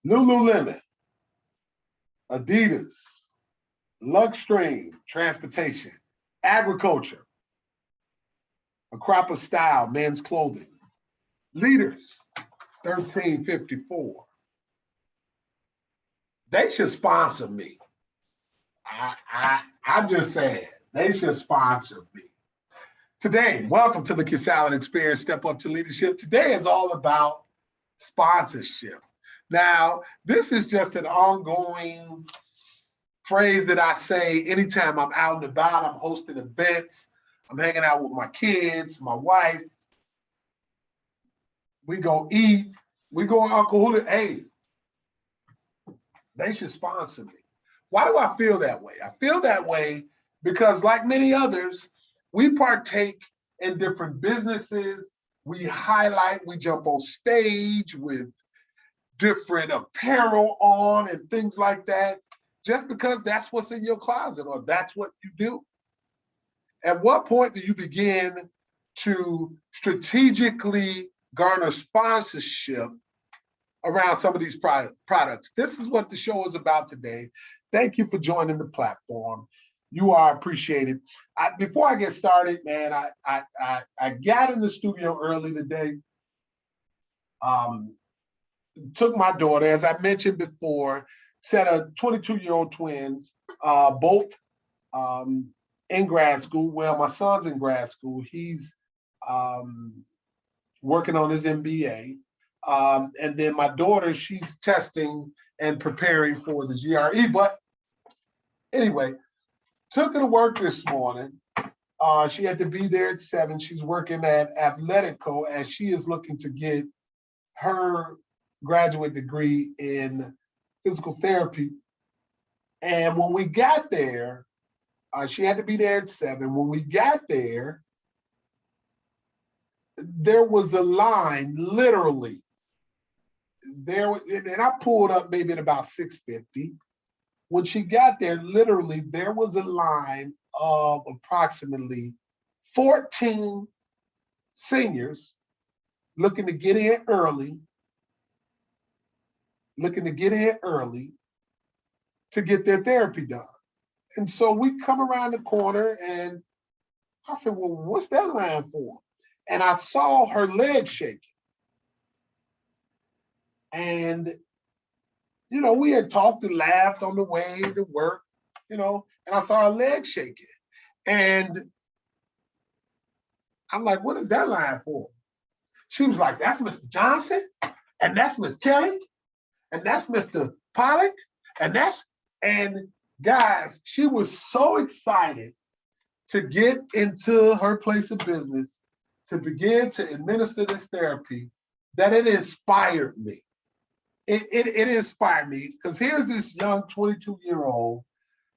Lululemon, Adidas, Luxstream, transportation, agriculture, a crop of style, men's clothing, leaders, 1354. They should sponsor me. I'm just saying, they should sponsor me. Today, welcome to the Kisalin Experience, Step Up to Leadership. Today is all about sponsorship. Now, this is just an ongoing phrase that I say anytime I'm out and about. I'm hosting events, I'm hanging out with my kids, my wife. We go eat, we go on Uncle Julio. Hey, they should sponsor me. Why do I feel that way? I feel that way because, like many others, we partake in different businesses. We highlight, we jump on stage with different apparel on and things like that, just because that's what's in your closet or that's what you do. At what point do you begin to strategically garner sponsorship around some of these products? This is what the show is about today. Thank you for joining the platform. You are appreciated. Before I get started, man, I got in the studio early today. Took my daughter, as I mentioned before, set a 22-year-old twins, both in grad school. Well, my son's in grad school. He's working on his MBA. And then my daughter, she's testing and preparing for the GRE. But anyway, took her to work this morning. She had to be there at 7. She's working at Athletico as she is looking to get her graduate degree in physical therapy. And when we got there, she had to be there at 7. When we got there, there was a line, literally. There, and I pulled up maybe at about 6:50. When she got there, literally, there was a line of approximately 14 seniors looking to get in early, to get their therapy done. And so we come around the corner and I said, well, what's that line for? And I saw her leg shaking. And, you know, we had talked and laughed on the way to work, you know, and I saw her leg shaking. And I'm like, what is that line for? She was like, that's Mr. Johnson, and that's Miss Kelly, and that's Mr. Pollock, and guys, she was so excited to get into her place of business, to begin to administer this therapy, that it inspired me. It inspired me because here's this young 22-year-old,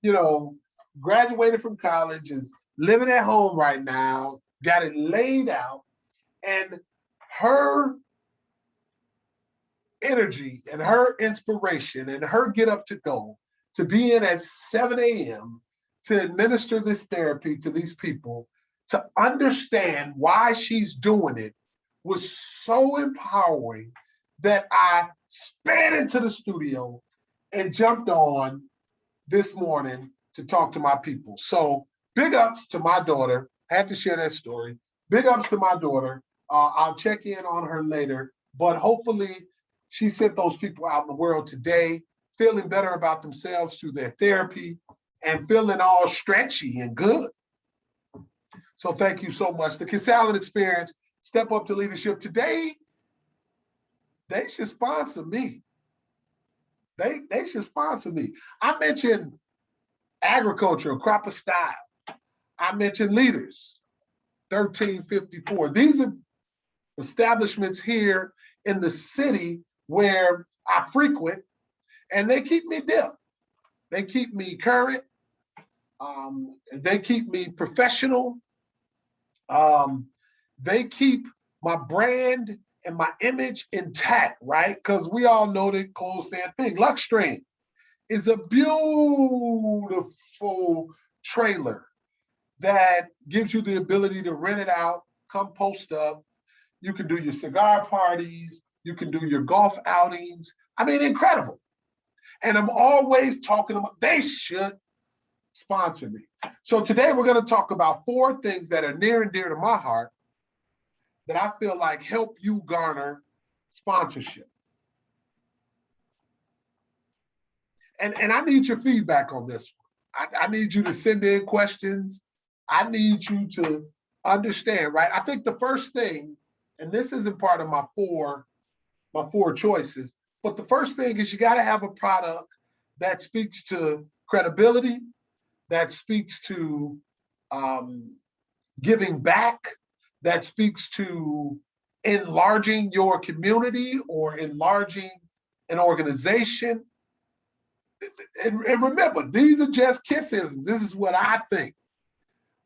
you know, graduated from college, is living at home right now, got it laid out, and her energy and her inspiration and her get up to go to be in at 7 a.m. to administer this therapy to these people, to understand why she's doing it, was so empowering that I sped into the studio and jumped on this morning to talk to my people. So big ups to my daughter. I had to share that story. Big ups to my daughter. I'll check in on her later, but hopefully she sent those people out in the world today feeling better about themselves through their therapy and feeling all stretchy and good. So thank you so much. The Kisalin Experience, Step Up to Leadership. Today, they should sponsor me. They should sponsor me. I mentioned agriculture, crop of style. I mentioned leaders, 1354. These are establishments here in the city where I frequent, and they keep me dipped. They keep me current. They keep me professional. They keep my brand and my image intact, right? Because we all know the clothes saying thing. Luxstream is a beautiful trailer that gives you the ability to rent it out, come post up. You can do your cigar parties. You can do your golf outings. I mean, incredible. And I'm always talking about they should sponsor me. So today we're going to talk about 4 things that are near and dear to my heart that I feel like help you garner sponsorship. And I need your feedback on this one. I need you to send in questions. I need you to understand, right? I think the first thing, and this isn't part of my four choices, but the first thing is you got to have a product that speaks to credibility, that speaks to giving back, that speaks to enlarging your community or enlarging an organization. And remember, these are just kisses. This is what I think.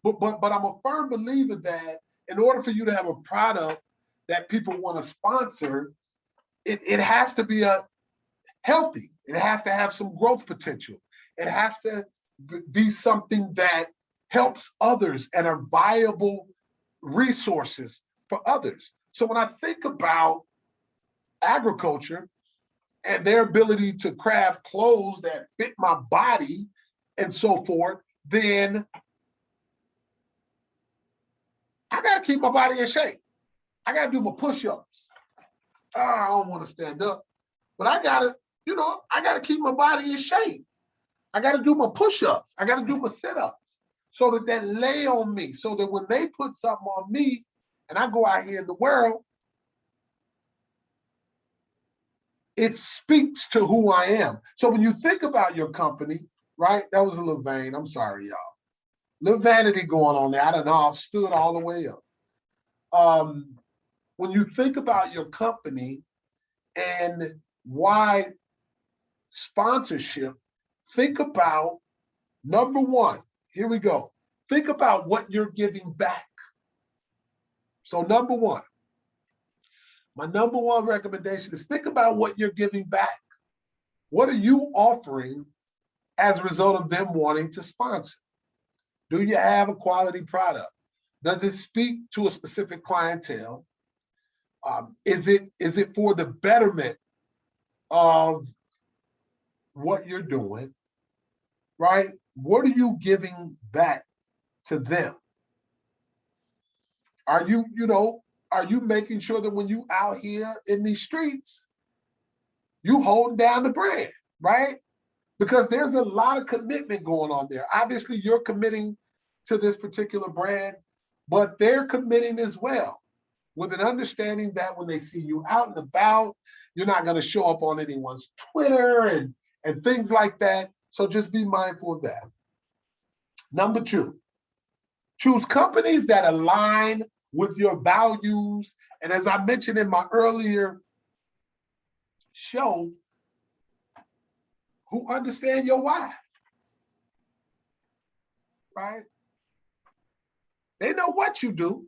But I'm a firm believer that in order for you to have a product that people want to sponsor, it has to be a healthy. It has to have some growth potential. It has to be something that helps others and are viable resources for others. So when I think about agriculture and their ability to craft clothes that fit my body and so forth, then I got to keep my body in shape. I got to do my push-ups. I don't want to stand up, but I got to keep my body in shape. I got to do my push-ups. I got to do my sit-ups so that they lay on me, so that when they put something on me and I go out here in the world, it speaks to who I am. So when you think about your company, right? That was a little vain. I'm sorry, y'all. Little vanity going on there. I don't know. I've stood all the way up. When you think about your company and why sponsorship, think about number one. Here we go. Think about what you're giving back. So number one, my number one recommendation is think about what you're giving back. What are you offering as a result of them wanting to sponsor? Do you have a quality product? Does it speak to a specific clientele? Is it for the betterment of what you're doing, right? What are you giving back to them? Are you making sure that when you out here in these streets, you holding down the brand, right? Because there's a lot of commitment going on there. Obviously, you're committing to this particular brand, but they're committing as well with an understanding that when they see you out and about, you're not going to show up on anyone's Twitter and things like that. So just be mindful of that. Number two, choose companies that align with your values. And as I mentioned in my earlier show, who understand your why, right? They know what you do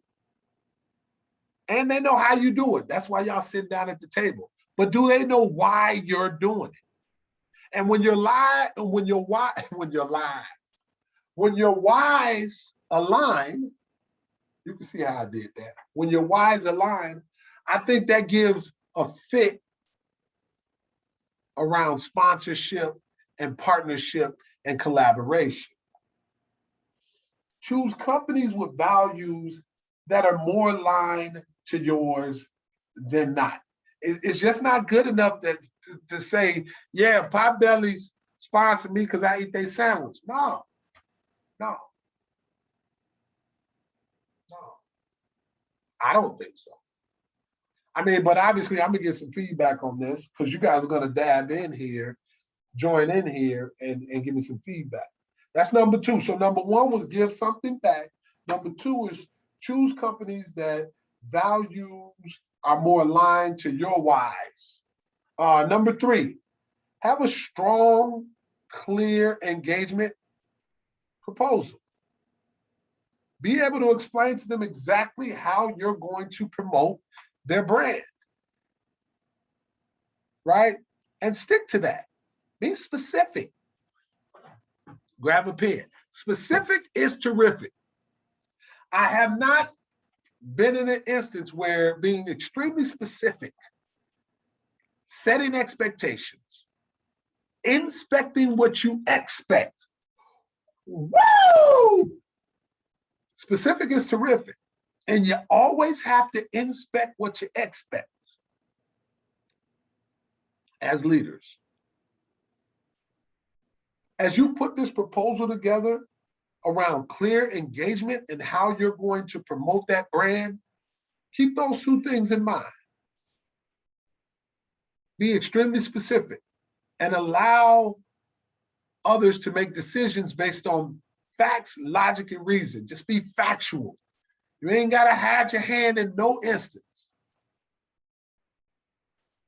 and they know how you do it. That's why y'all sit down at the table. But do they know why you're doing it? And when your whys align, you can see how I did that. When your whys align, I think that gives a fit around sponsorship and partnership and collaboration. Choose companies with values that are more aligned to yours than not. It's just not good enough to say, yeah, Potbelly's sponsor me because I eat their sandwich. No. I don't think so. I mean, but obviously I'm gonna get some feedback on this because you guys are gonna dab in here, join in here and give me some feedback. That's number two. So number one was give something back. Number two is choose companies that values are more aligned to your whys. Number three, have a strong, clear engagement proposal. Be able to explain to them exactly how you're going to promote their brand, right? And stick to that. Be specific. Grab a pen. Specific is terrific. I have not been in an instance where being extremely specific setting expectations, inspecting what you expect. Woo! Specific is terrific. And you always have to inspect what you expect as leaders. As you put this proposal together around clear engagement and how you're going to promote that brand, keep those two things in mind. Be extremely specific and allow others to make decisions based on facts, logic, and reason. Just be factual. You ain't got to hide your hand in no instance.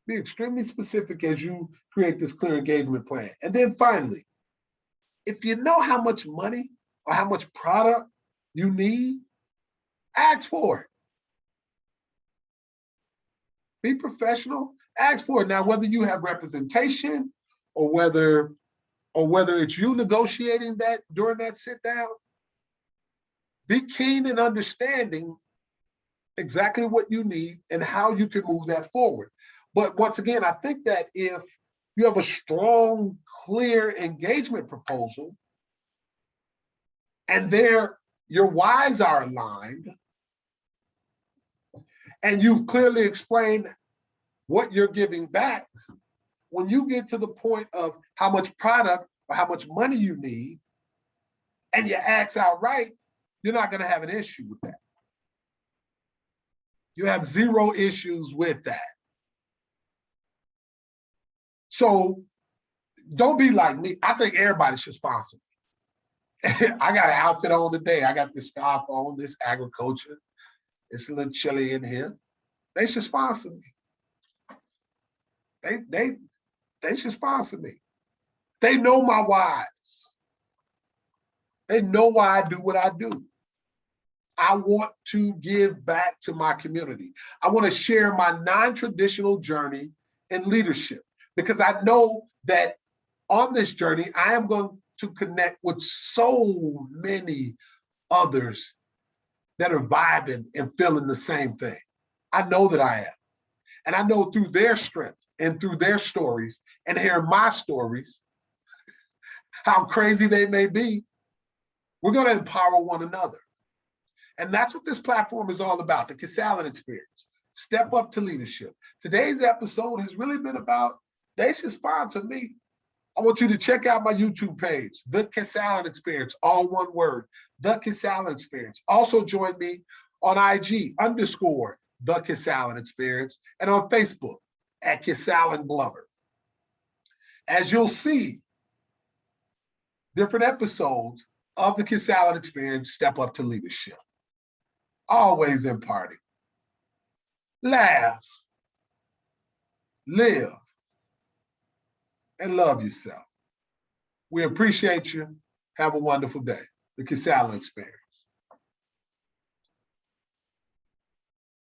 Be extremely specific as you create this clear engagement plan. And then finally, if you know how much money or how much product you need, ask for it. Be professional, ask for it. Now, whether you have representation or whether it's you negotiating that during that sit down, be keen in understanding exactly what you need and how you can move that forward. But once again, I think that if you have a strong, clear engagement proposal and your whys are aligned and you've clearly explained what you're giving back, when you get to the point of how much product or how much money you need and you ask outright, you're not going to have an issue with that. You have zero issues with that. So don't be like me. I think everybody should sponsor me. I got an outfit on today. I got this scarf on, this agriculture. It's a little chilly in here. They should sponsor me. They should sponsor me. They know my whys. They know why I do what I do. I want to give back to my community. I want to share my non-traditional journey in leadership because I know that on this journey, I am going to connect with so many others that are vibing and feeling the same thing. I know that I am. And I know through their strength and through their stories and hearing my stories, how crazy they may be, we're going to empower one another. And that's what this platform is all about, the Kisalin Experience. Step up to leadership. Today's episode has really been about, they should sponsor me. I want you to check out my YouTube page, The Kisalin Experience, all one word, The Kisalin Experience. Also join me on IG, _ The Kisalin Experience, and on Facebook at Kisalin Glover. As you'll see, different episodes of the Kisalin Experience step up to leadership. Always imparting. Laugh, live, and love yourself. We appreciate you. Have a wonderful day. The Kisalin Experience.